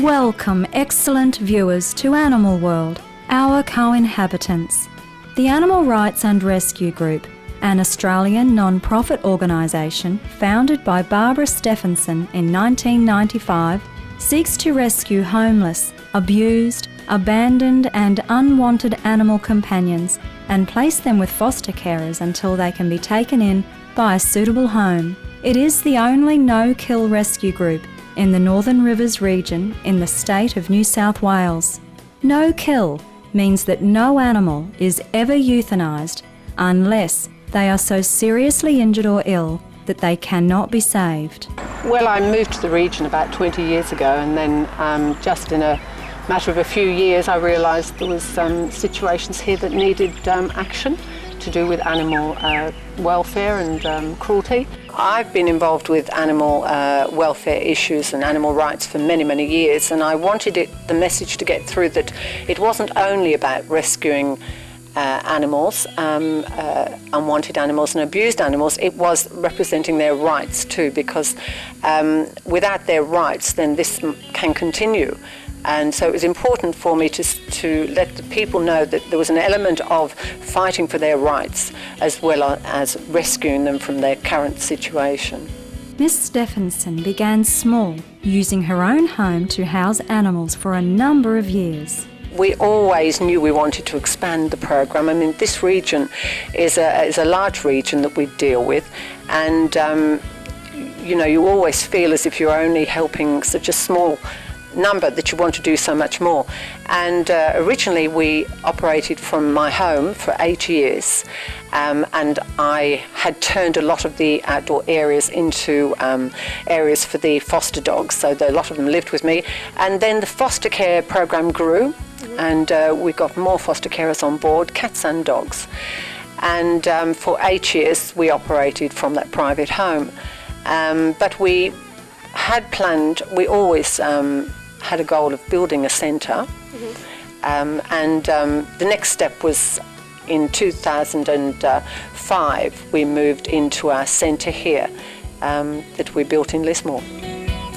Welcome, excellent viewers, to Animal World, our co-inhabitants. The Animal Rights and Rescue Group, an Australian non-profit organisation founded by Barbara Stephenson in 1995, seeks to rescue homeless, abused, abandoned and unwanted animal companions and place them with foster carers until they can be taken in by a suitable home. It is the only no-kill rescue group in the Northern Rivers region in the state of New South Wales. No kill means that no animal is ever euthanised unless they are so seriously injured or ill that they cannot be saved. Well, I moved to the region about 20 years ago, and then just in a matter of a few years I realised there was situations here that needed action to do with animal welfare and cruelty. I've been involved with animal welfare issues and animal rights for many, many years, and I wanted the message to get through that it wasn't only about rescuing animals, unwanted animals and abused animals. It was representing their rights too, because without their rights then this can continue. And so it was important for me to let the people know that there was an element of fighting for their rights as well as rescuing them from their current situation. Miss Stephenson began small, using her own home to house animals for a number of years. We always knew we wanted to expand the program. I mean, this region is a large region that we deal with, and you know, you always feel as if you're only helping such a small number that you want to do so much more. And originally we operated from my home for 8 years, and I had turned a lot of the outdoor areas into areas for the foster dogs, so a lot of them lived with me. And then the foster care program grew, and we got more foster carers on board, cats and dogs. And for 8 years we operated from that private home. But we had planned, we always had a goal of building a centre, and the next step was in 2005 we moved into our centre here that we built in Lismore.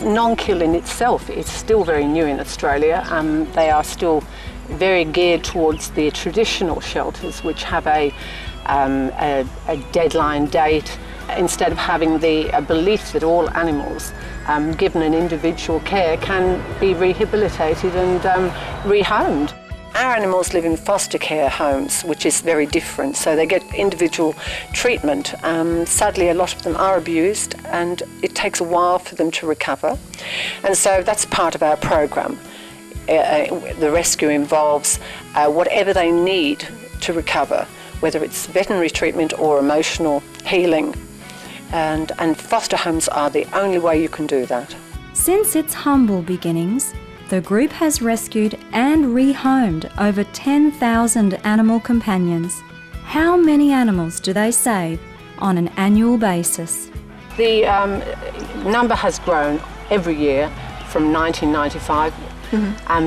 Non-kill in itself is still very new in Australia. They are still very geared towards the traditional shelters, which have a deadline date, instead of having the belief that all animals given an individual care can be rehabilitated and rehomed. Our animals live in foster care homes, which is very different, so they get individual treatment. Sadly, a lot of them are abused, and it takes a while for them to recover, and so that's part of our program. The rescue involves whatever they need to recover, whether it's veterinary treatment or emotional healing. And foster homes are the only way you can do that. Since its humble beginnings, the group has rescued and rehomed over 10,000 animal companions. How many animals do they save on an annual basis? The number has grown every year from 1995,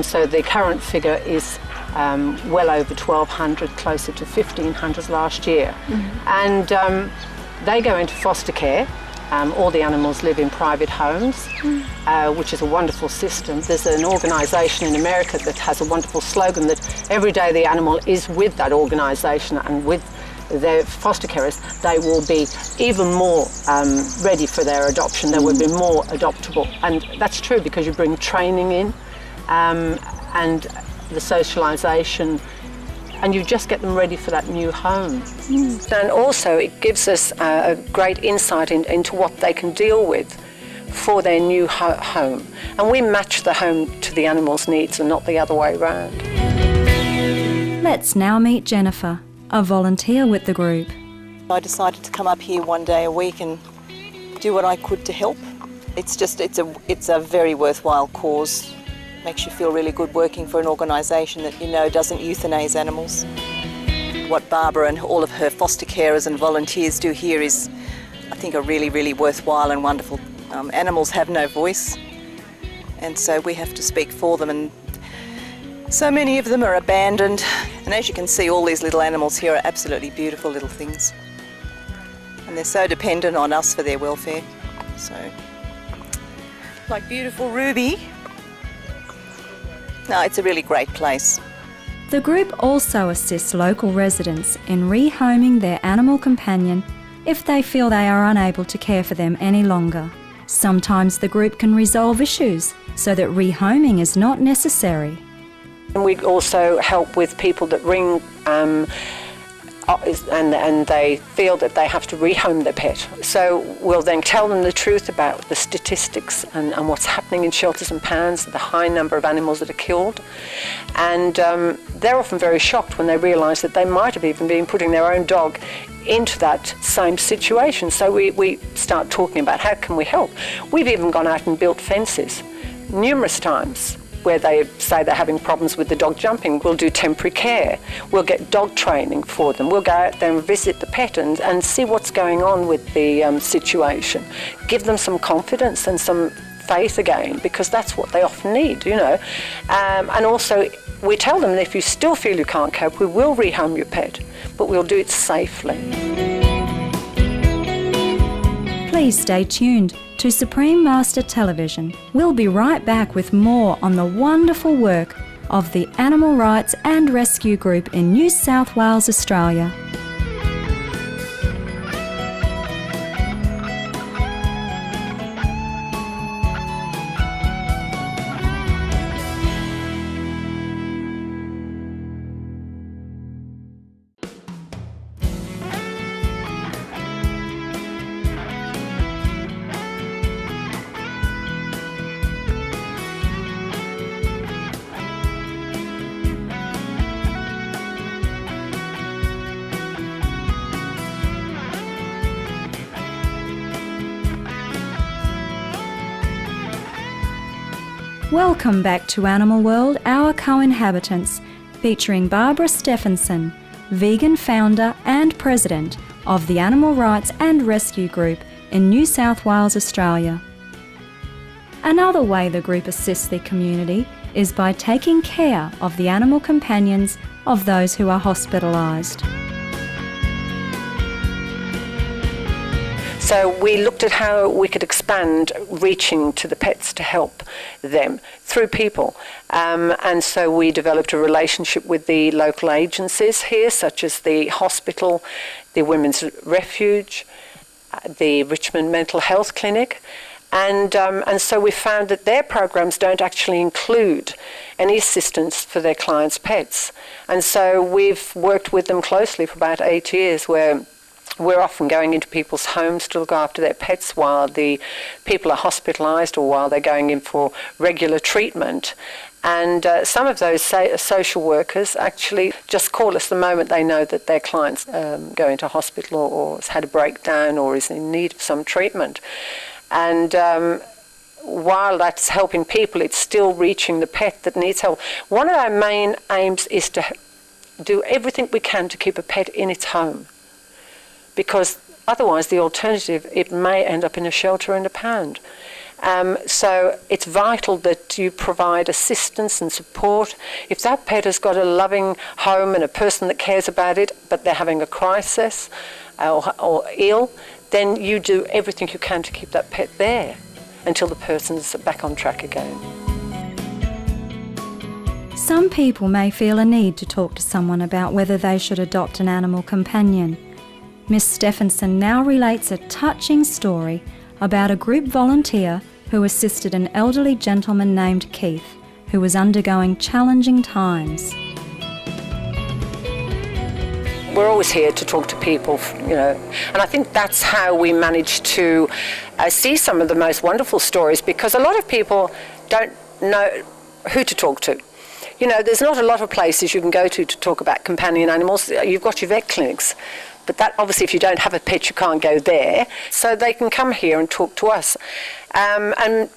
so the current figure is well over 1,200, closer to 1,500 last year. And they go into foster care. All the animals live in private homes, which is a wonderful system. There's an organisation in America that has a wonderful slogan that every day the animal is with that organisation and with their foster carers, they will be even more ready for their adoption. They will be more adoptable. And that's true because you bring training in and the socialisation, and you just get them ready for that new home. And also it gives us a great insight into what they can deal with for their new home. And we match the home to the animal's needs and not the other way around. Let's now meet Jennifer, a volunteer with the group. I decided to come up here one day a week and do what I could to help. It's a very worthwhile cause. Makes you feel really good working for an organisation that you know doesn't euthanise animals. What Barbara and all of her foster carers and volunteers do here is, I think, a really, really worthwhile and wonderful. Animals have no voice, and so we have to speak for them, and so many of them are abandoned. And as you can see, all these little animals here are absolutely beautiful little things, and they're so dependent on us for their welfare. So, like beautiful Ruby, No, it's a really great place. The group also assists local residents in rehoming their animal companion if they feel they are unable to care for them any longer. Sometimes the group can resolve issues so that rehoming is not necessary. And we also help with people that ring and they feel that they have to rehome their pet. So we'll then tell them the truth about the statistics and what's happening in shelters and pounds, the high number of animals that are killed. And they're often very shocked when they realise that they might have even been putting their own dog into that same situation. So we start talking about how can we help. We've even gone out and built fences numerous times where they say they're having problems with the dog jumping. We'll do temporary care. We'll get dog training for them. We'll go out there and visit the pet and see what's going on with the situation. Give them some confidence and some faith again, because that's what they often need, you know. And also, we tell them that if you still feel you can't cope, we will rehome your pet, but we'll do it safely. Please stay tuned to Supreme Master Television. We'll be right back with more on the wonderful work of the Animal Rights and Rescue Group in New South Wales, Australia. Welcome back to Animal World, Our Co-Inhabitants, featuring Barbara Stephenson, vegan founder and president of the Animal Rights and Rescue Group in New South Wales, Australia. Another way the group assists their community is by taking care of the animal companions of those who are hospitalised. So we looked at how we could expand reaching to the pets to help them through people. And so we developed a relationship with the local agencies here, such as the hospital, the Women's Refuge, the Richmond Mental Health Clinic. And so we found that their programs don't actually include any assistance for their clients' pets. And so we've worked with them closely for about 8 years, where we're often going into people's homes to look after their pets while the people are hospitalised or while they're going in for regular treatment. And some of those social workers actually just call us the moment they know that their client's going to hospital or has had a breakdown or is in need of some treatment. And while that's helping people, it's still reaching the pet that needs help. One of our main aims is to do everything we can to keep a pet in its home, because otherwise the alternative, it may end up in a shelter in a pound. So it's vital that you provide assistance and support. If that pet has got a loving home and a person that cares about it, but they're having a crisis or ill, then you do everything you can to keep that pet there until the person's back on track again. Some people may feel a need to talk to someone about whether they should adopt an animal companion. Miss Stephenson now relates a touching story about a group volunteer who assisted an elderly gentleman named Keith, who was undergoing challenging times. We're always here to talk to people, you know, and I think that's how we manage to see some of the most wonderful stories, because a lot of people don't know who to talk to. You know, there's not a lot of places you can go to talk about companion animals. You've got your vet clinics. But that, obviously, if you don't have a pet, you can't go there. So they can come here and talk to us. And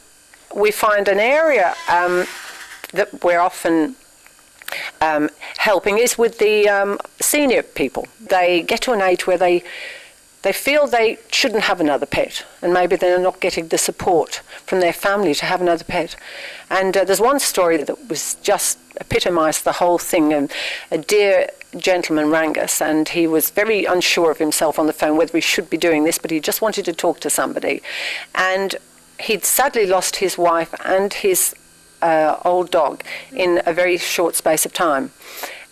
we find an area that we're often helping is with the senior people. They get to an age where they feel they shouldn't have another pet, and maybe they're not getting the support from their family to have another pet. And there's one story that was just epitomised the whole thing. And a dear gentleman rang us, and he was very unsure of himself on the phone whether he should be doing this, but he just wanted to talk to somebody. And he'd sadly lost his wife and his old dog in a very short space of time.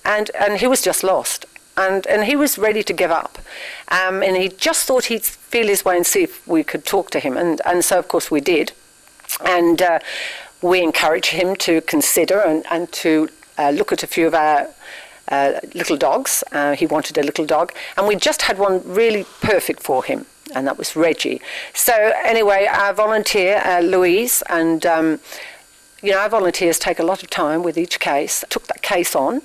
And he was just lost. And he was ready to give up. And he just thought he'd feel his way and see if we could talk to him. And so, of course, we did. And we encouraged him to consider and to look at a few of our little dogs. He wanted a little dog. And we just had one really perfect for him, and that was Reggie. So anyway, our volunteer, Louise, and our volunteers take a lot of time with each case, took that case on,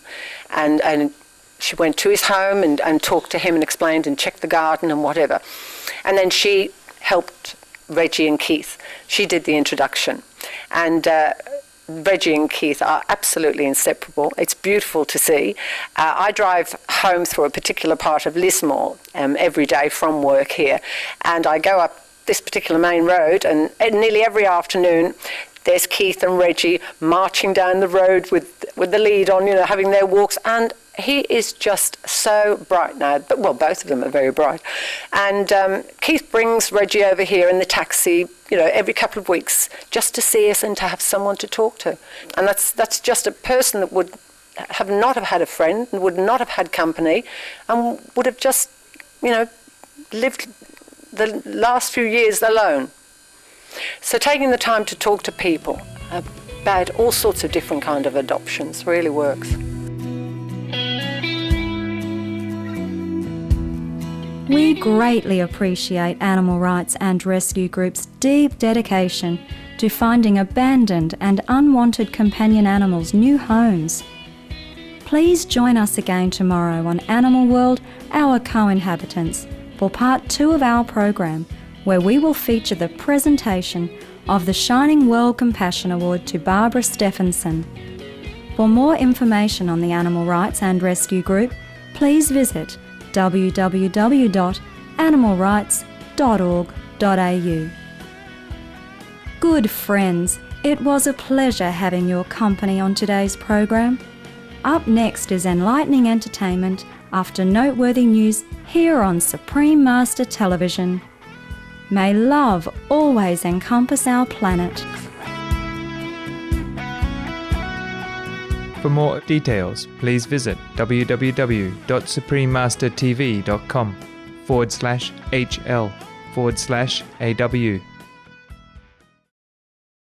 and she went to his home and talked to him and explained and checked the garden and whatever. And then she helped Reggie and Keith. She did the introduction. And Reggie and Keith are absolutely inseparable. It's beautiful to see. I drive home through a particular part of Lismore every day from work here, and I go up this particular main road, and nearly every afternoon there's Keith and Reggie marching down the road with the lead on, having their walks, and he is just so bright now. But, well, both of them are very bright. And Keith brings Reggie over here in the taxi, every couple of weeks, just to see us and to have someone to talk to. And that's just a person that would not have had a friend and would not have had company and would have just, lived the last few years alone. So taking the time to talk to people about all sorts of different kind of adoptions really works. We greatly appreciate animal rights and rescue groups' deep dedication to finding abandoned and unwanted companion animals new homes. Please join us again tomorrow on Animal World, Our Co-Inhabitants, for part 2 of our program, where we will feature the presentation of the Shining World Compassion Award to Barbara Stephenson. For more information on the Animal Rights and Rescue Group, please visit www.animalrights.org.au. Good friends, it was a pleasure having your company on today's program. Up next is enlightening entertainment after noteworthy news here on Supreme Master Television. May love always encompass our planet. For more details, please visit www.suprememastertv.com/HL/AW.